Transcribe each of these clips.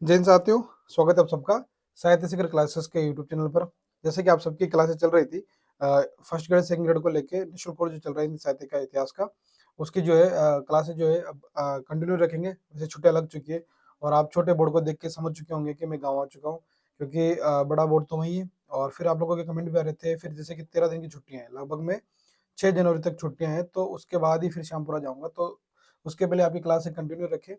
जय हिंद साथियों, स्वागत है आप सबका साहित्य शिखर क्लासेस के यूट्यूब चैनल पर। जैसे कि आप सबकी क्लासेस चल रही थी फर्स्ट ग्रेड सेकंड ग्रेड को लेके निःशुल्क कोर्स जो चल रहा है हिंदी साहित्य का इतिहास का, उसकी जो है क्लासेस जो है अब कंटिन्यू रखेंगे। जैसे छुट्टियां लग चुकी है और आप छोटे बोर्ड को देख के समझ चुके होंगे कि मैं गाँव आ चुका हूँ, क्योंकि बड़ा बोर्ड तो वही है। और फिर आप लोगों के कमेंट भी आ रहे थे, फिर जैसे कि 13 दिन की छुट्टियां हैं, लगभग में 6 जनवरी तक छुट्टियां हैं, तो उसके बाद ही फिर श्यामपुरा जाऊंगा। तो उसके पहले आपकी क्लास कंटिन्यू रखें।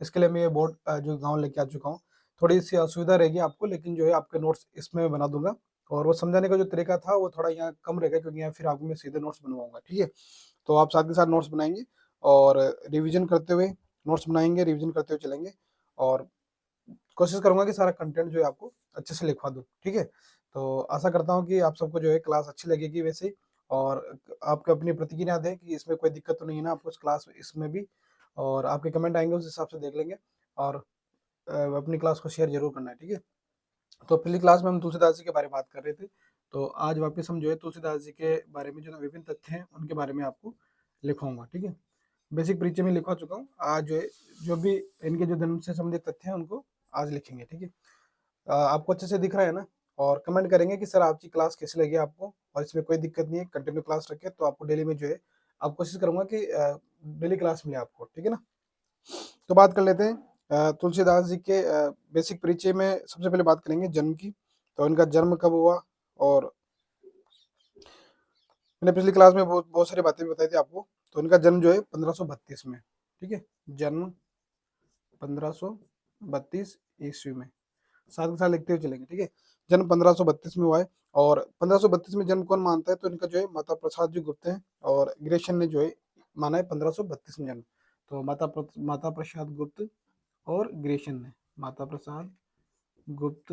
इसके लिए मैं ये बोर्ड जो गाँव लेके आ चुका हूँ। थोड़ी सी असुविधा रहेगी आपको, लेकिन जो है आपके नोट्स इसमें मैं बना दूंगा। और वो समझाने का जो तरीका था वो थोड़ा यहाँ कम रहेगा, क्योंकि यहाँ फिर आपको मैं सीधे नोट्स बनवाऊंगा। ठीक है, तो आप साथ के साथ नोट्स बनाएंगे और रिवीजन करते हुए नोट्स बनाएंगे, रिवीजन करते हुए चलेंगे। और कोशिश करूंगा कि सारा कंटेंट जो है आपको अच्छे से लिखवा दूं। ठीक है, तो आशा करता हूँ कि आप सबको जो है क्लास अच्छी लगेगी वैसे ही। और आपको अपनी प्रतिक्रिया दें कि इसमें कोई दिक्कत तो नहीं है ना आपको इस क्लास इसमें भी। और आपके कमेंट आएंगे, उस हिसाब से देख लेंगे। और अपनी क्लास को शेयर जरूर करना है। ठीक है, तो पिछली क्लास में हम तुलसीदास जी के बारे में बात कर रहे थे। तो आज वापस हम जो है तुलसीदास जी के बारे में जो विभिन्न तथ्य हैं उनके बारे में आपको लिखवाऊंगा। ठीक है, बेसिक परिचय में लिखवा चुका हूँ। आज जो है जो भी इनके जो जन्म से संबंधित तथ्य हैं उनको आज लिखेंगे। ठीक है, आपको अच्छे से दिख रहा है ना? और कमेंट करेंगे कि सर आपकी क्लास कैसी लगी आपको, और इसमें कोई दिक्कत नहीं है, कंटिन्यू क्लास रखे तो आपको डेली में जो है आप कोशिश करूंगा कि डेली क्लास मिले आपको। ठीक है ना? तो बात कर लेते हैं तुलसीदास जी के बेसिक परिचय में। सबसे पहले बात करेंगे जन्म की। तो इनका जन्म कब हुआ, और मैंने पिछली क्लास में बहुत बहुत सारी बातें भी बताई थी आपको। तो इनका जन्म जो है 1532 में। ठीक है, जन्म 1532 ईस्वी में। साथ के साथ लिखते हुए चलेंगे। ठीक है, जन्म 1532 में हुआ है। और 1532 में जन्म कौन मानता है? तो इनका जो है माता प्रसाद जी गुप्त हैं, और ग्रेशन ने जो है माना है 1532 में जन्म। तो माता प्रसाद गुप्त और ग्रेशन ने, माता प्रसाद गुप्त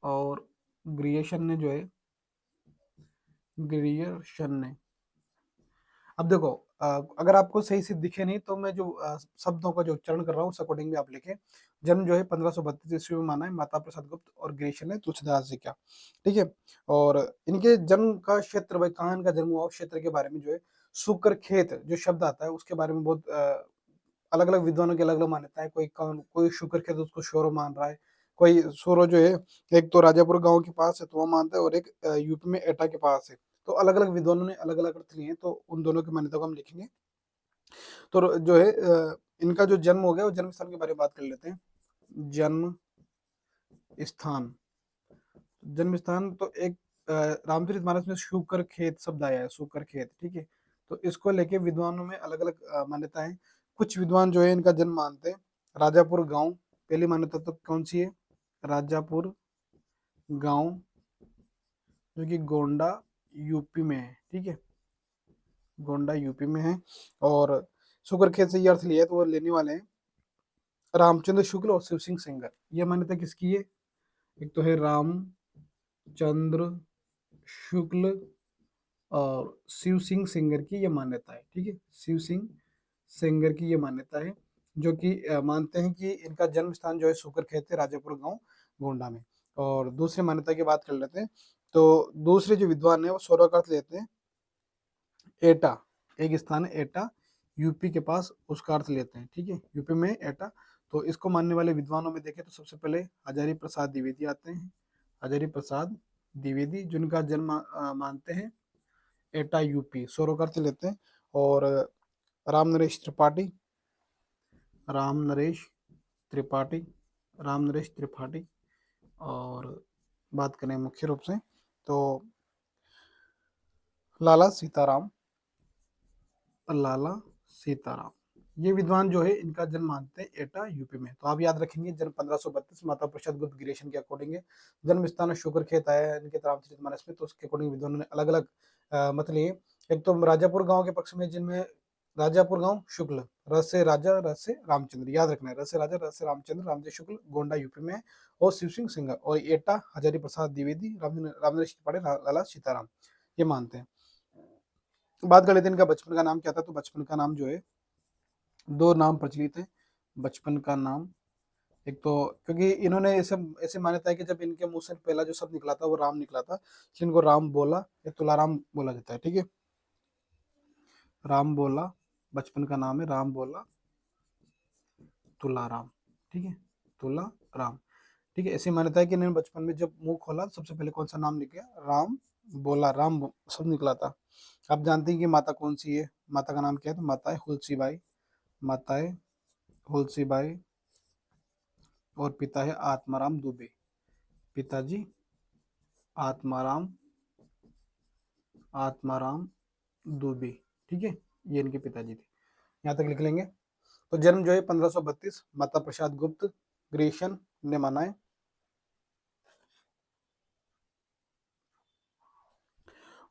और ग्रियेशन ने जो है, ग्रियर्शन ने। अब देखो, अगर आपको सही से दिखे नहीं तो मैं जो शब्दों का जो उच्चारण कर रहा हूँ उस अकॉर्डिंग भी आप लिखें। जन्म जो है 1532 ईस्वी में माना है माता प्रसाद गुप्त और ग्रेशन ने तुलसीदास जी का। ठीक है, और इनके जन्म का क्षेत्र, भाई कहाँ इनका जन्म हुआ उस क्षेत्र के बारे में जो है शुक्र खेत जो शब्द आता है उसके बारे में बहुत अलग अलग विद्वानों की अलग अलग मान्यता है। कोई शुक्र खेत उसको शोरो मान रहा है, कोई सोरो जो है एक तो राजापुर गांव के पास है तो वो मानता है, और एक यूपी में एटा के पास है। तो अलग अलग विद्वानों ने अलग अलग अर्थ लिए हैं, तो उन दोनों की मान्यता को हम लिखेंगे। तो जो है इनका जो जन्म हो गया वो जन्म स्थान के बारे में बात कर लेते हैं। जन्म स्थान, जन्म स्थान तो एक रामचरितमानस में शुकर खेत शब्द आया है, शुकर खेत। ठीक है, तो इसको लेके विद्वानों में अलग अलग मान्यता है। कुछ विद्वान जो है इनका जन्म मानते हैं राजापुर गांव। पहली मान्यता तो कौन सी है? राजापुर गांव, जो कि गोंडा यूपी में है। ठीक है, गोंडा यूपी में है। और शुक्र खेत से ये अर्थ लिया है तो वो लेने वाले हैं रामचंद्र शुक्ल और शिव सिंह सेंगर। ये मान्यता किसकी है? एक तो है रामचंद्र शुक्ल और शिव सिंह सेंगर की ये मान्यता है। ठीक है, शिव सिंह सेंगर की ये मान्यता है, जो कि मानते हैं कि इनका जन्म स्थान जो है शुक्र खेत है, राजापुर गांव, गोंडा में। और दूसरी मान्यता की बात कर लेते हैं। तो दूसरे जो विद्वान है वो सौरव का अर्थ लेते हैं एटा। एक स्थान है एटा यूपी के पास, उसका अर्थ लेते हैं। ठीक है, यूपी में एटा। तो इसको मानने वाले विद्वानों में देखें तो सबसे पहले हजारी प्रसाद द्विवेदी आते हैं। हजारी प्रसाद द्विवेदी जिनका जन्म मानते हैं एटा यूपी, सौरव का अर्थ लेते हैं। और राम नरेश त्रिपाठी, राम नरेश त्रिपाठी, राम नरेश त्रिपाठी। और बात करें मुख्य रूप से तो लाला सीताराम, लाला सीताराम, ये विद्वान जो है इनका जन्म मानते हैं एटा यूपी में। तो आप याद रखेंगे जन्म 1532 माता प्रसाद गुप्त गिरेशन के अकॉर्डिंग है। जन्म स्थान शुक्र खेत आया है इनके रामचरितमानस में, तो उसके अकॉर्डिंग विद्वानों ने अलग अलग मत लिए। एक तो राजापुर गांव के पक्ष में, जिनमें राजापुर गांव शुक्ल, रस से राजा रस से रामचंद्र, याद रखना है, रस से राजा रस से रामचंद्र, रामजय शुक्ल, गोंडा यूपी में है। और शिव सिंह सिंगर और एटा हजारी प्रसाद द्विवेदी, रामनरेश त्रिपाठी, लाला सीताराम, ये मानते हैं। बात कर लेते हैं इनका बचपन का नाम क्या था। तो बचपन का नाम जो है, दो नाम प्रचलित है बचपन का नाम। एक तो क्योंकि इन्होंने ऐसे ऐसे मान्यता है कि जब इनके मुंह से पहला जो शब्द निकला था वो राम निकला था, इसलिए इनको राम बोला या तुलाराम बोला जाता है। ठीक है, राम बोला बचपन का नाम है, राम बोला तुलाराम। ठीक है, तुला राम। ठीक है, ऐसी मान्यता है कि इन्होंने बचपन में जब मुंह खोला तो सबसे पहले कौन सा नाम निकला? राम बोला, शब्द निकला था। आप जानते हैं कि माता कौन सी है? माता का नाम क्या है? तो माता है हुलसी बाई। माता है हुलसी बाई और पिता है आत्माराम दुबे। पिताजी आत्माराम आत्माराम दुबे। ठीक है, ये इनके पिताजी थे। यहाँ तक लिख लेंगे। तो जन्म जो है 1532, माता प्रसाद गुप्त ग्रेशन ने माना है।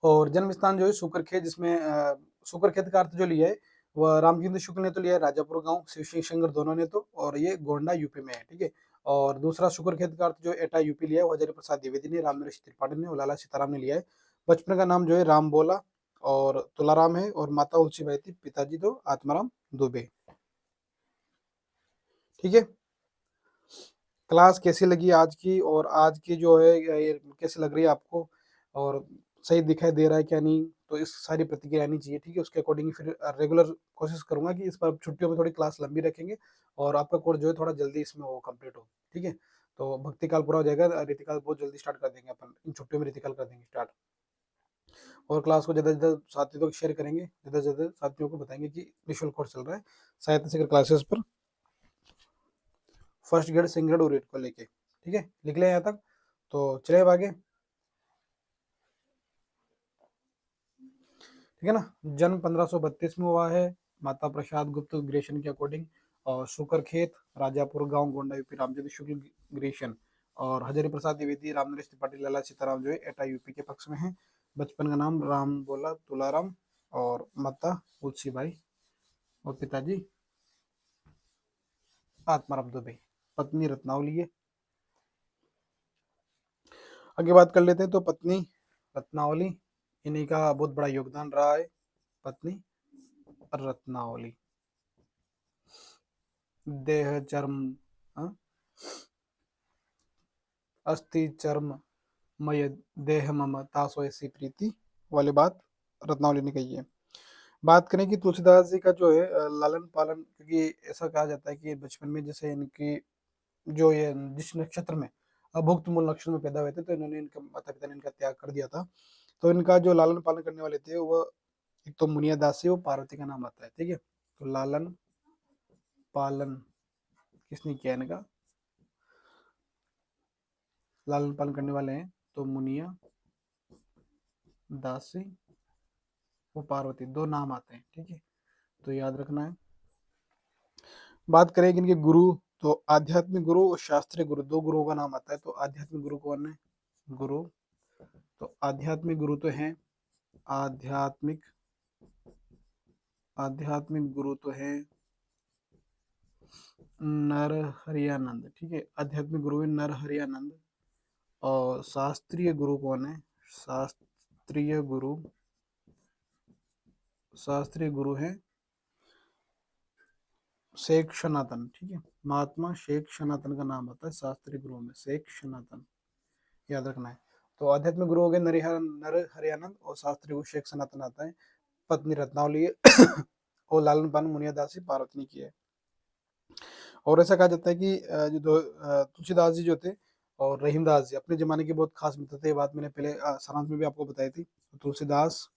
और जन्म स्थान जो है शुक्रखेत, जिसमें शुक्रखेत का अर्थ जो लिया है वह रामचंद्र शुक्ल ने तो लिया है राजापुर गांव, शिव सिंह शंकर दोनों ने तो, और ये गोंडा यूपी में है। ठीक है, और दूसरा शुक्रखेत का अर्थ जो एटा यूपी लिया है वो हजारी प्रसाद द्विवेदी ने, रामनरेश त्रिपाठी ने और लाला सीताराम ने लिया है। बचपन का नाम जो है राम बोला और तुलाराम है, और माता उलसीबाई थी, पिताजी तो आत्माराम दुबे। ठीक है, क्लास कैसी लगी आज की? और आज की जो है ये कैसी लग रही है आपको? और सही दिखाई दे रहा है क्या नहीं? तो इस सारी प्रतिक्रिया आनी चाहिए। ठीक है, उसके अकॉर्डिंग फिर रेगुलर कोशिश करूंगा कि इस बार छुट्टियों में थोड़ी क्लास लंबी रखेंगे और आपका कोर्स जो है थोड़ा जल्दी इसमें वो कंप्लीट हो। ठीक है, तो भक्ति काल पूरा हो जाएगा, रीतिकाल बहुत जल्दी स्टार्ट कर देंगे अपन, इन छुट्टियों में रीतिकाल कर देंगे स्टार्ट। और क्लास को ज़्यादा से ज़्यादा साथियों तक शेयर करेंगे, ज़्यादा से ज़्यादा साथियों को बताएंगे कि निःशुल्क कोर्स चल रहा है साहित्य शिखर क्लासेस पर, फर्स्ट ग्रेड सेकंड ग्रेड और रेट को लेके। ठीक है, लिख लें यहाँ तक। तो चले अब आगे। ठीक है ना, जन्म 1532 में हुआ है, माता प्रसाद गुप्त ग्रेशन के अकॉर्डिंग, और शुक्रखेत राजापुर गांव गोंडा यूपी, रामचंद्र शुक्ल ग्रेशन, और हजारी प्रसाद द्विवेदी, रामनरेश त्रिपाठी, लाला सीताराम जो है एटा यूपी के पक्ष में है। बचपन का नाम राम बोला तुलाराम, और माता तुलसीबाई, और पिताजी आत्माराम दुबे, पत्नी रत्नावली है। आगे बात कर लेते हैं। तो पत्नी रत्नावली, इन्हीं का बहुत बड़ा योगदान रहा है। पत्नी रत्नावली, देह चर्म, हाँ? अस्थि चर्म मय देह मम तासो ऐसी प्रीति वाली बात रत्नावली ने कही है। बात करें कि तुलसीदास जी का जो है लालन पालन, क्योंकि ऐसा कहा जाता है कि बचपन में जैसे इनकी जो ये जिस नक्षत्र में अभुक्त मूल नक्षत्र में पैदा हुए थे, तो इन्होंने, इनके माता पिता ने इनका त्याग कर दिया था। तो इनका जो लालन पालन करने वाले थे वो एक तो मुनिया दासी, वो पार्वती का नाम आता है। ठीक है, तो लालन पालन किसने किया इनका? लालन पालन करने वाले हैं तो मुनिया दासी, वो पार्वती, दो नाम आते हैं। ठीक है, तो याद रखना है। बात करें कि इनके गुरु, तो आध्यात्मिक गुरु और शास्त्रीय गुरु, दो गुरुओं का नाम आता है। तो आध्यात्मिक गुरु कौन है? गुरु, तो आध्यात्मिक गुरु तो हैं, आध्यात्मिक आध्यात्मिक गुरु तो है नरहरियानंद। ठीक है, आध्यात्मिक गुरु है नरहरियानंद। और शास्त्रीय गुरु कौन है? शास्त्रीय गुरु, शास्त्रीय गुरु है शेख सनातन। ठीक है, महात्मा शेख सनातन का नाम आता है शास्त्रीय गुरुओं में, शेख सनातन, याद रखना है। तो आध्यात्मिक गुरु हो गए नर हरियानंद, और शास्त्रीय गुरु शेख सनातन आता है। पत्नी रत्नावली है और लालन पालन मुनिया दासी पार्वती ने किया है। और ऐसा कहा जाता है कि तुलसीदास जी जो थे और रहीमदास जी अपने जमाने के बहुत खास मित्र थे। ये बात मैंने पहले सारांश में भी आपको बताई थी। तो तुलसीदास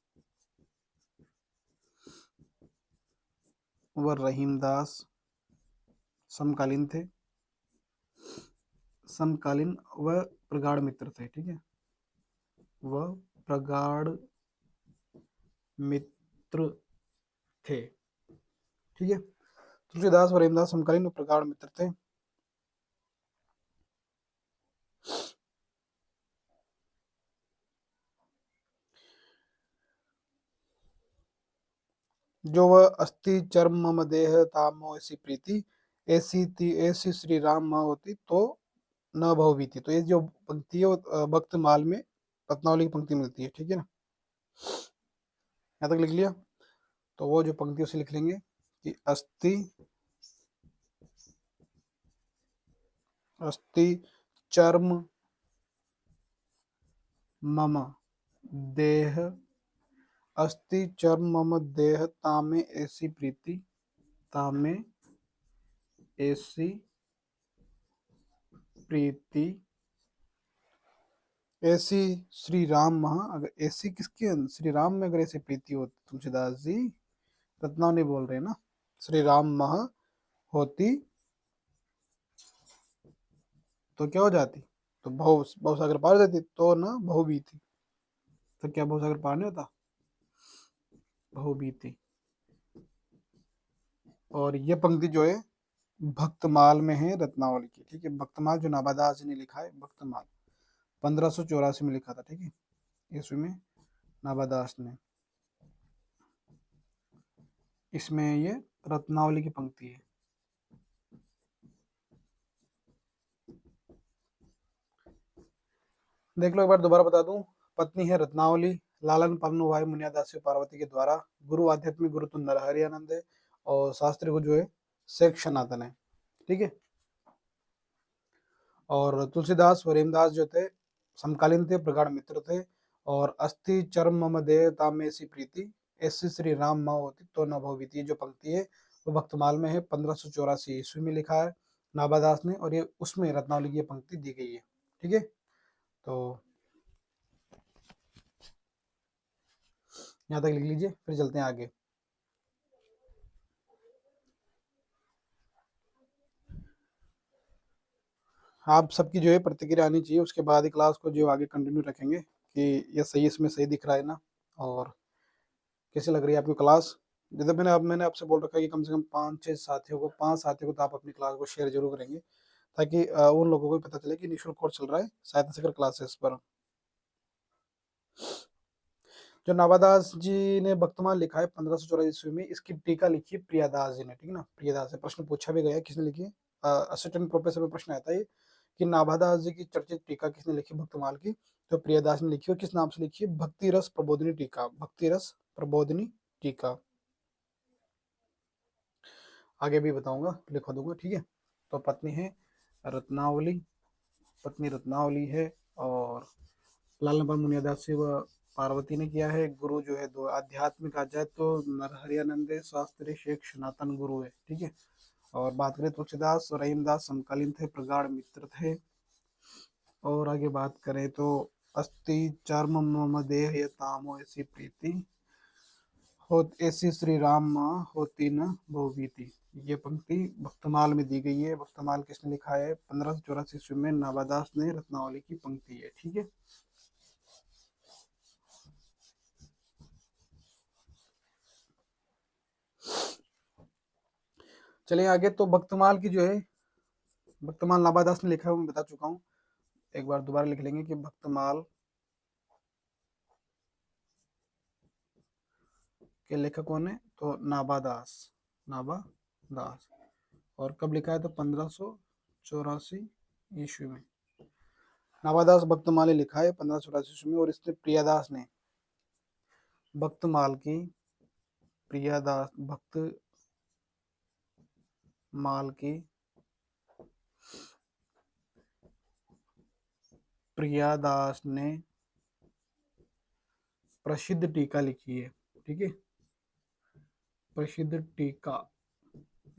व रहीमदास समकालीन थे, समकालीन व प्रगाढ़ मित्र थे। ठीक है, वह प्रगाढ़ मित्र थे। ठीक है, तुलसीदास व रहीमदास समकालीन व प्रगाढ़ मित्र थे। जो वह अस्थि चर्म मम देह तामो ऐसी प्रीति, ऐसी थी ऐसी श्री राम माँ होती तो न भव भी थी। तो ये जो पंक्ति है वो भक्त माल में रत्नावली की पंक्ति मिलती है। ठीक है ना, यहाँ तक लिख लिया। तो वो जो पंक्ति उसे लिख लेंगे कि अस्थि अस्थि चर्म मम देह, अस्थि चर्म मम देह तामे ऐसी प्रीति, तामे ऐसी प्रीति ऐसी श्री राम महा, अगर ऐसी किसके श्री राम में अगर ऐसी प्रीति होती तुलसीदास जी, रत्नावली बोल रहे हैं ना, श्री राम महा होती तो क्या हो जाती, तो भव सागर पार हो जाती, तो ना बहु बीती, तो क्या भव सागर पार नहीं होता, बहु बीती। और ये पंक्ति जो है भक्तमाल में है रत्नावली की, ठीक है। भक्तमाल जो नाभादास जी ने लिखा है, भक्तमाल 1584 में लिखा था, ठीक है, ईस्वी में नाभादास ने। इसमें ये रत्नावली की पंक्ति है। देख लो एक बार दोबारा बता दूं। पत्नी है रत्नावली, लालन पालन हुआ है मुनियादास पार्वती के द्वारा, गुरु आध्यात्मिक गुरु तो नरहरि आनंद है, और शास्त्री को जो है शेख सनातन है, ठीक है। और तुलसीदास व रेमदास जो थे समकालीन थे, प्रगाढ़ मित्र थे। और अस्थि चर्म मम देह ताम में ऐसी प्रीति, ऐसी श्री राम माँ होती तो न भवित, ये जो पंक्ति है वो भक्तमाल में है, 1584 ईस्वी में लिखा है नाभादास ने, और ये उसमें रत्नावली की ये पंक्ति दी गई है, ठीक है। तो यहाँ तक लिख लीजिए, फिर चलते हैं आगे। आप सबकी जो है प्रतिक्रिया आनी चाहिए, उसके बाद ही क्लास को जो आगे कंटिन्यू रखेंगे कि ये सही, इसमें सही दिख रहा है ना, और कैसी लग रही है आपकी क्लास। जैसे मैंने आपसे बोल रखा है कि कम से कम 5 साथियों को तो आप अपनी क्लास को शेयर जरूर करेंगे, ताकि उन लोगों को भी पता चले कि निःशुल्क कोर्स चल रहा है साहित्य शिखर क्लासेस पर। जो नाभादास जी ने भक्तमाल लिखा है 1584 ईस्वी में, इसकी टीका लिखी है प्रियादास जी ने, ठीक है ना। प्रियादास से प्रश्न पूछा भी गया किसने लिखी है, असिस्टेंट प्रोफेसर में प्रश्न आता है कि नाभादास जी की चर्चित टीका किसने लिखी भक्तमाल की, तो प्रियादास ने लिखी, और किस नाम से लिखी है, भक्ति रस प्रबोधिनी टीका, भक्ति रस प्रबोधिनी टीका। आगे भी बताऊंगा, लिखवा दूंगा, ठीक है। तो पत्नी है रत्नावली, पत्नी रत्नावली है, और लालन पाल मुनियादास से वह पार्वती ने किया है। गुरु जो है दो आध्यात्मिक आ जाए तो नरहरियानंद शास्त्री शेख सनातन गुरु है, ठीक है। और बात करें तुलसीदास और रहीमदास समकालीन थे, प्रगाढ़ मित्र थे। और आगे बात करें तो अस्थि चर्म मम देह ये तामो ऐसी प्रीति हो, ऐसी श्री राम माँ होती न बहुबीती। ये पंक्ति भक्तमाल में दी गई है। भक्तमाल किसने लिखा है, 1584 ईस्वी में नाभादास ने, रत्नावली की पंक्ति है, ठीक है। चलिए आगे। तो भक्तमाल की जो है, भक्तमाल नाभादास ने लिखा है, मैं बता चुका हूँ, एक बार दोबारा लिख लेंगे कि भक्तमाल के लेखक कौन है, तो नाभादास, नाभादास। और कब लिखा है, तो 1584 ईस्वी में नाभादास भक्तमाल लिखा है 1584 ईस्वी में। और इसने प्रियादास ने भक्तमाल की, प्रियादास भक्तमाल की प्रियादास ने प्रसिद्ध टीका लिखी है, ठीक है, प्रसिद्ध टीका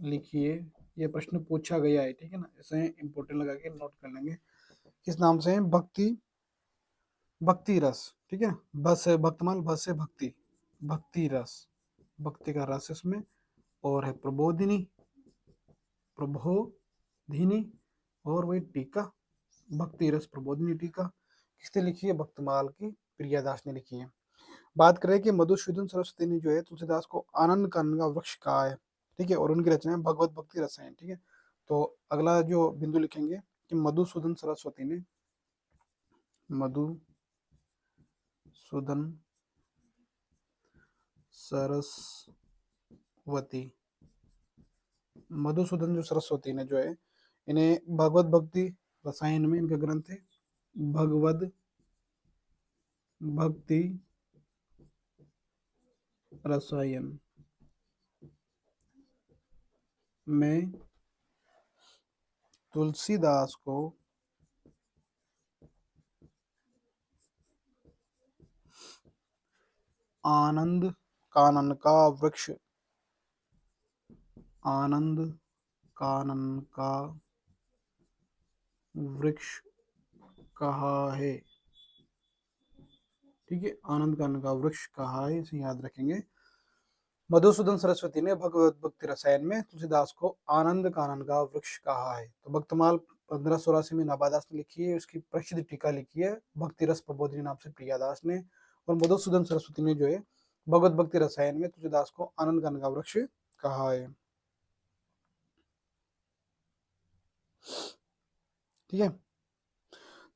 लिखिए। ये प्रश्न पूछा गया है, ठीक है ना, इसे इंपोर्टेंट लगा के नोट कर लेंगे। किस नाम से है, भक्ति, भक्ति रस, ठीक है। बस है भक्तमाल, बस है भक्ति, भक्ति रस, भक्ति का रस इसमें। और है प्रबोधिनी, प्रबोधिनी, और वही टीका, भक्ति रस प्रबोधिनी टीका किसने लिखी है, भक्तमाल की प्रियादास ने लिखी है। बात करें कि मधुसूदन सरस्वती ने जो है तुलसीदास को आनंद कानन का वृक्ष कहा है, ठीक है, और उनकी रचनाएं भगवत भक्ति रसायन, ठीक है। तो अगला जो बिंदु लिखेंगे कि मधुसूदन सरस्वती ने, मधुसूदन सरस्वती, मधुसूदन जो सरस्वती ने जो है, इन्हें भगवत भक्ति रसायन में इनका ग्रंथ है, भगवत भक्ति रसायन में तुलसीदास को आनंद कानन का वृक्ष, आनंद कानन का वृक्ष कहा है। ठीक है, आनंद कानन का वृक्ष कहा है, इसे याद रखेंगे। मधुसूदन सरस्वती ने भगवत भक्ति रसायन में तुलसीदास को आनंद कानन का वृक्ष कहा है। तो भक्तमाल 1584 में नाभादास ने लिखी है, उसकी प्रसिद्ध टीका लिखी है भक्ति रस प्रबोधिनी नाम से प्रियादास ने। और मधुसूदन सरस्वती ने जो है भगवत भक्ति रसायन में तुलसीदास को आनंद कानन का वृक्ष कहा है। ठीक है,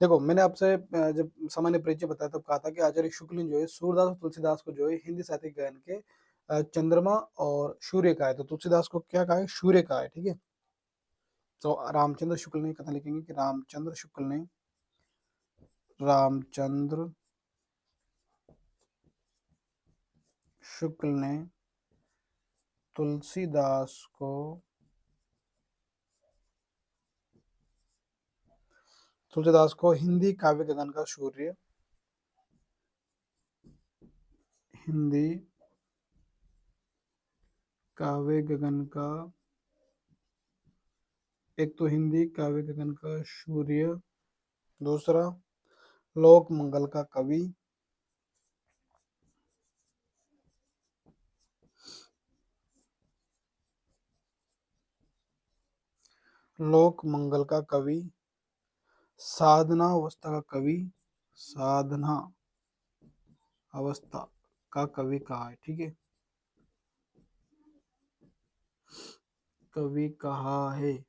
देखो मैंने आपसे जब सामान्य परिचय बताया तब कहा था कि आचार्य शुक्ल ने जो है सूरदास और तुलसीदास को जो है हिंदी साहित्य गायन के चंद्रमा और सूर्य का है। तो तुलसीदास को क्या कहा है? सूर्य का है। ठीक है, तो रामचंद्र शुक्ल ने कथा लिखेंगे कि रामचंद्र शुक्ल ने तुलसीदास को हिंदी काव्य गगन का सूर्य, हिंदी काव्य गगन का, एक तो हिंदी काव्य गगन का सूर्य, दूसरा लोक मंगल का कवि, लोक मंगल का कवि, साधना अवस्था का कवि, साधना अवस्था का कवि कहा है। ठीक है, कवि कहा है।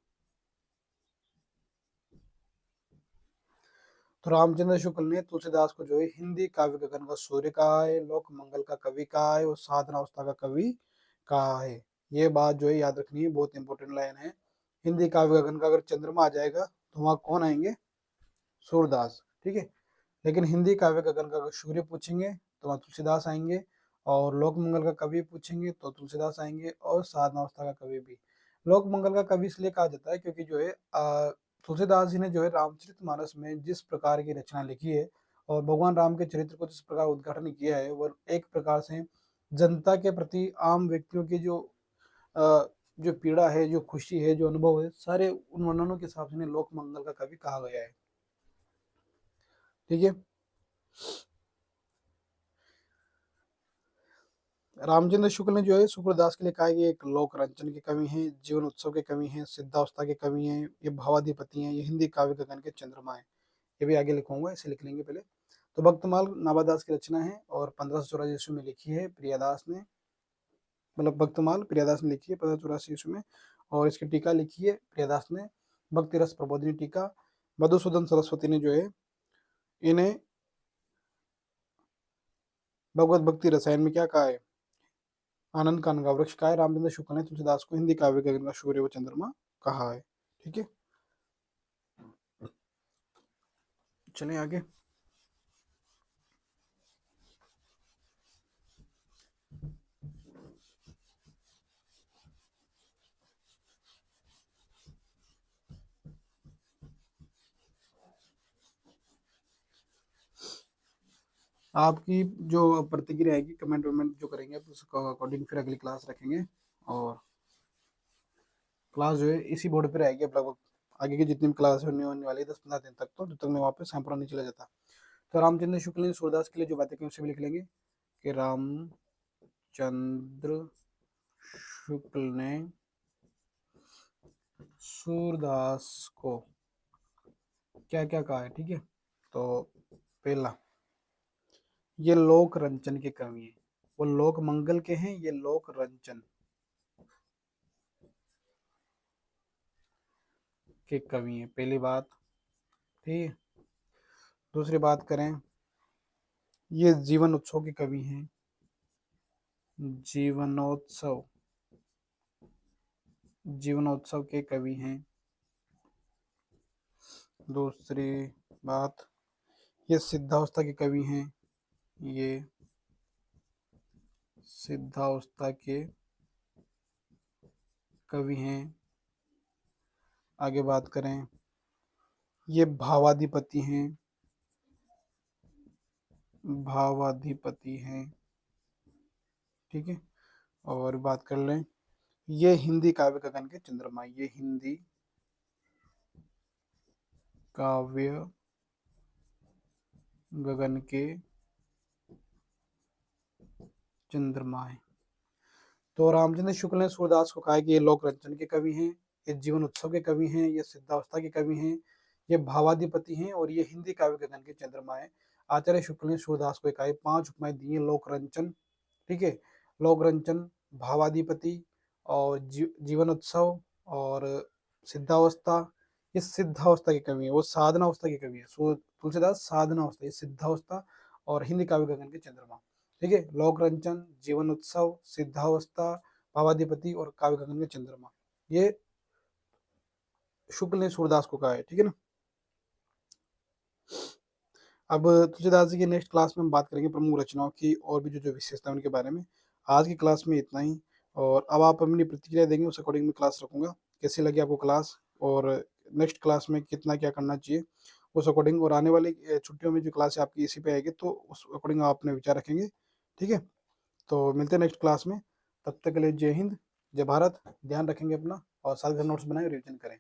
तो रामचंद्र शुक्ल ने तुलसीदास को जो है हिंदी काव्य गगन का सूर्य कहा है, लोक मंगल का कवि कहा है और साधना अवस्था का कवि कहा है। ये बात जो है याद रखनी है, बहुत इंपॉर्टेंट लाइन है। हिंदी काव्य गगन का अगर चंद्रमा आ जाएगा तो वहां कौन आएंगे? सूरदास। ठीक है, लेकिन हिंदी काव्य गगन का अगर सूर्य पूछेंगे तो वहाँ तुलसीदास आएंगे, और लोक मंगल का कवि पूछेंगे तो तुलसीदास आएंगे, और साधना अवस्था का कवि भी। लोक मंगल का कवि इसलिए कहा जाता है क्योंकि जो है तुलसीदास जी ने जो है रामचरितमानस में जिस प्रकार की रचना लिखी है और भगवान राम के चरित्र को जिस प्रकार उद्घाटन किया है, वह एक प्रकार से जनता के प्रति, आम व्यक्तियों की अ, जो पीड़ा है, जो खुशी है, जो अनुभव है, सारे उन वर्णनों के हिसाब से लोक मंगल का कवि कहा गया है। ठीक है, रामचंद्र शुक्ल ने जो है शुक्रदास के लिए कहा कि एक लोक रंजन के कवि हैं, जीवन उत्सव के कवि हैं, सिद्धावस्था के कवि हैं, ये भावाधिपति हैं, ये हिंदी काव्य गगन के चंद्रमा है। ये भी आगे लिखूंगा, इसे लिख लेंगे पहले। तो भक्तमाल नाभादास की रचना है और 1584 ईस्वी में लिखी है प्रियादास ने, मतलब भक्तमाल प्रियादास ने लिखी है 1584 ईस्वी में, और इसकी टीका लिखी है प्रियादास ने, भक्ति रस प्रबोधिनी टीका। मधुसूदन सरस्वती ने जो है इन्हें भगवत भक्ति रसायन में क्या कहा है? आनंद कानन का वृक्ष कहा है। रामचंद्र शुक्ल ने तुलसीदास को हिंदी काव्य गगन का सूर्य व चंद्रमा कहा है। ठीक है, चलें आगे। आपकी जो प्रतिक्रिया आएगी, कमेंट वमेंट जो करेंगे आप उसके अकॉर्डिंग फिर अगली क्लास रखेंगे, और क्लास जो है इसी बोर्ड पे रहेगी अब लगभग आगे की जितनी भी क्लास होने वाली है 10-15 दिन तक, तो जब तक मैं वहाँ पे सैंपल नहीं चला जाता। तो रामचंद्र शुक्ल ने सूरदास के लिए जो बातें की उसे भी लिख लेंगे कि रामचंद्र शुक्ल ने सूरदास को क्या क्या कहा है। ठीक है, तो पहला, ये लोक रंजन के कवि हैं, वो लोक मंगल के हैं, ये लोक रंजन के कवि हैं, पहली बात। ठीक है, दूसरी बात करें, ये जीवन उत्सव के कवि हैं, जीवनोत्सव, जीवनोत्सव के कवि हैं। दूसरी बात, ये सिद्धावस्था के कवि हैं, ये सिद्धावस्था के कवि हैं। आगे बात करें, ये भावाधिपति हैं, भावाधिपति हैं। ठीक है, और बात कर लें, ये हिंदी काव्य गगन के चंद्रमा, ये हिंदी काव्य गगन के चंद्रमाएं। तो रामचंद्र शुक्ल ने सूरदास को कहा है कि ये लोक रंजन के कवि हैं, ये जीवन उत्सव के कवि हैं, ये सिद्धावस्था के कवि हैं, ये भावाधिपति हैं और ये हिंदी काव्य गगन के चंद्रमा है। आचार्य शुक्ल ने सूरदास को कहा 5 उपमाएं दी हैं लोक रंजन, ठीक है, लोक रंजन, भावाधिपति और जीवन उत्सव और सिद्धावस्था। ये सिद्धावस्था के कवि है, वो साधनावस्था के कवि है। तुलसीदास साधनावस्था, ये सिद्धावस्था और हिंदी काव्य गगन के चंद्रमा, ठीक है। लोक रंजन, जीवन उत्सव, सिद्धावस्था, भावाधिपति और काव्य गगन के चंद्रमा, ये शुक्ल ने सूरदास को कहा है, ठीक है ना। अब तुलसीदास जी की नेक्स्ट क्लास में हम बात करेंगे प्रमुख रचनाओं की और भी जो जो विशेषता है उनके बारे में। आज की क्लास में इतना ही, और अब आप अपनी प्रतिक्रिया देंगे, उस अकॉर्डिंग मैं क्लास रखूंगा। कैसी लगी आपको क्लास, और नेक्स्ट क्लास में कितना क्या करना चाहिए उस अकॉर्डिंग, और आने वाली छुट्टियों में जो क्लास है आपकी इसी पे आएगी, तो उस अकॉर्डिंग आप अपने विचार रखेंगे, ठीक है। तो मिलते हैं नेक्स्ट क्लास में, तब तक के लिए जय हिंद, जय भारत। ध्यान रखेंगे अपना और साल भर नोट्स बनाए, रिविजन करें।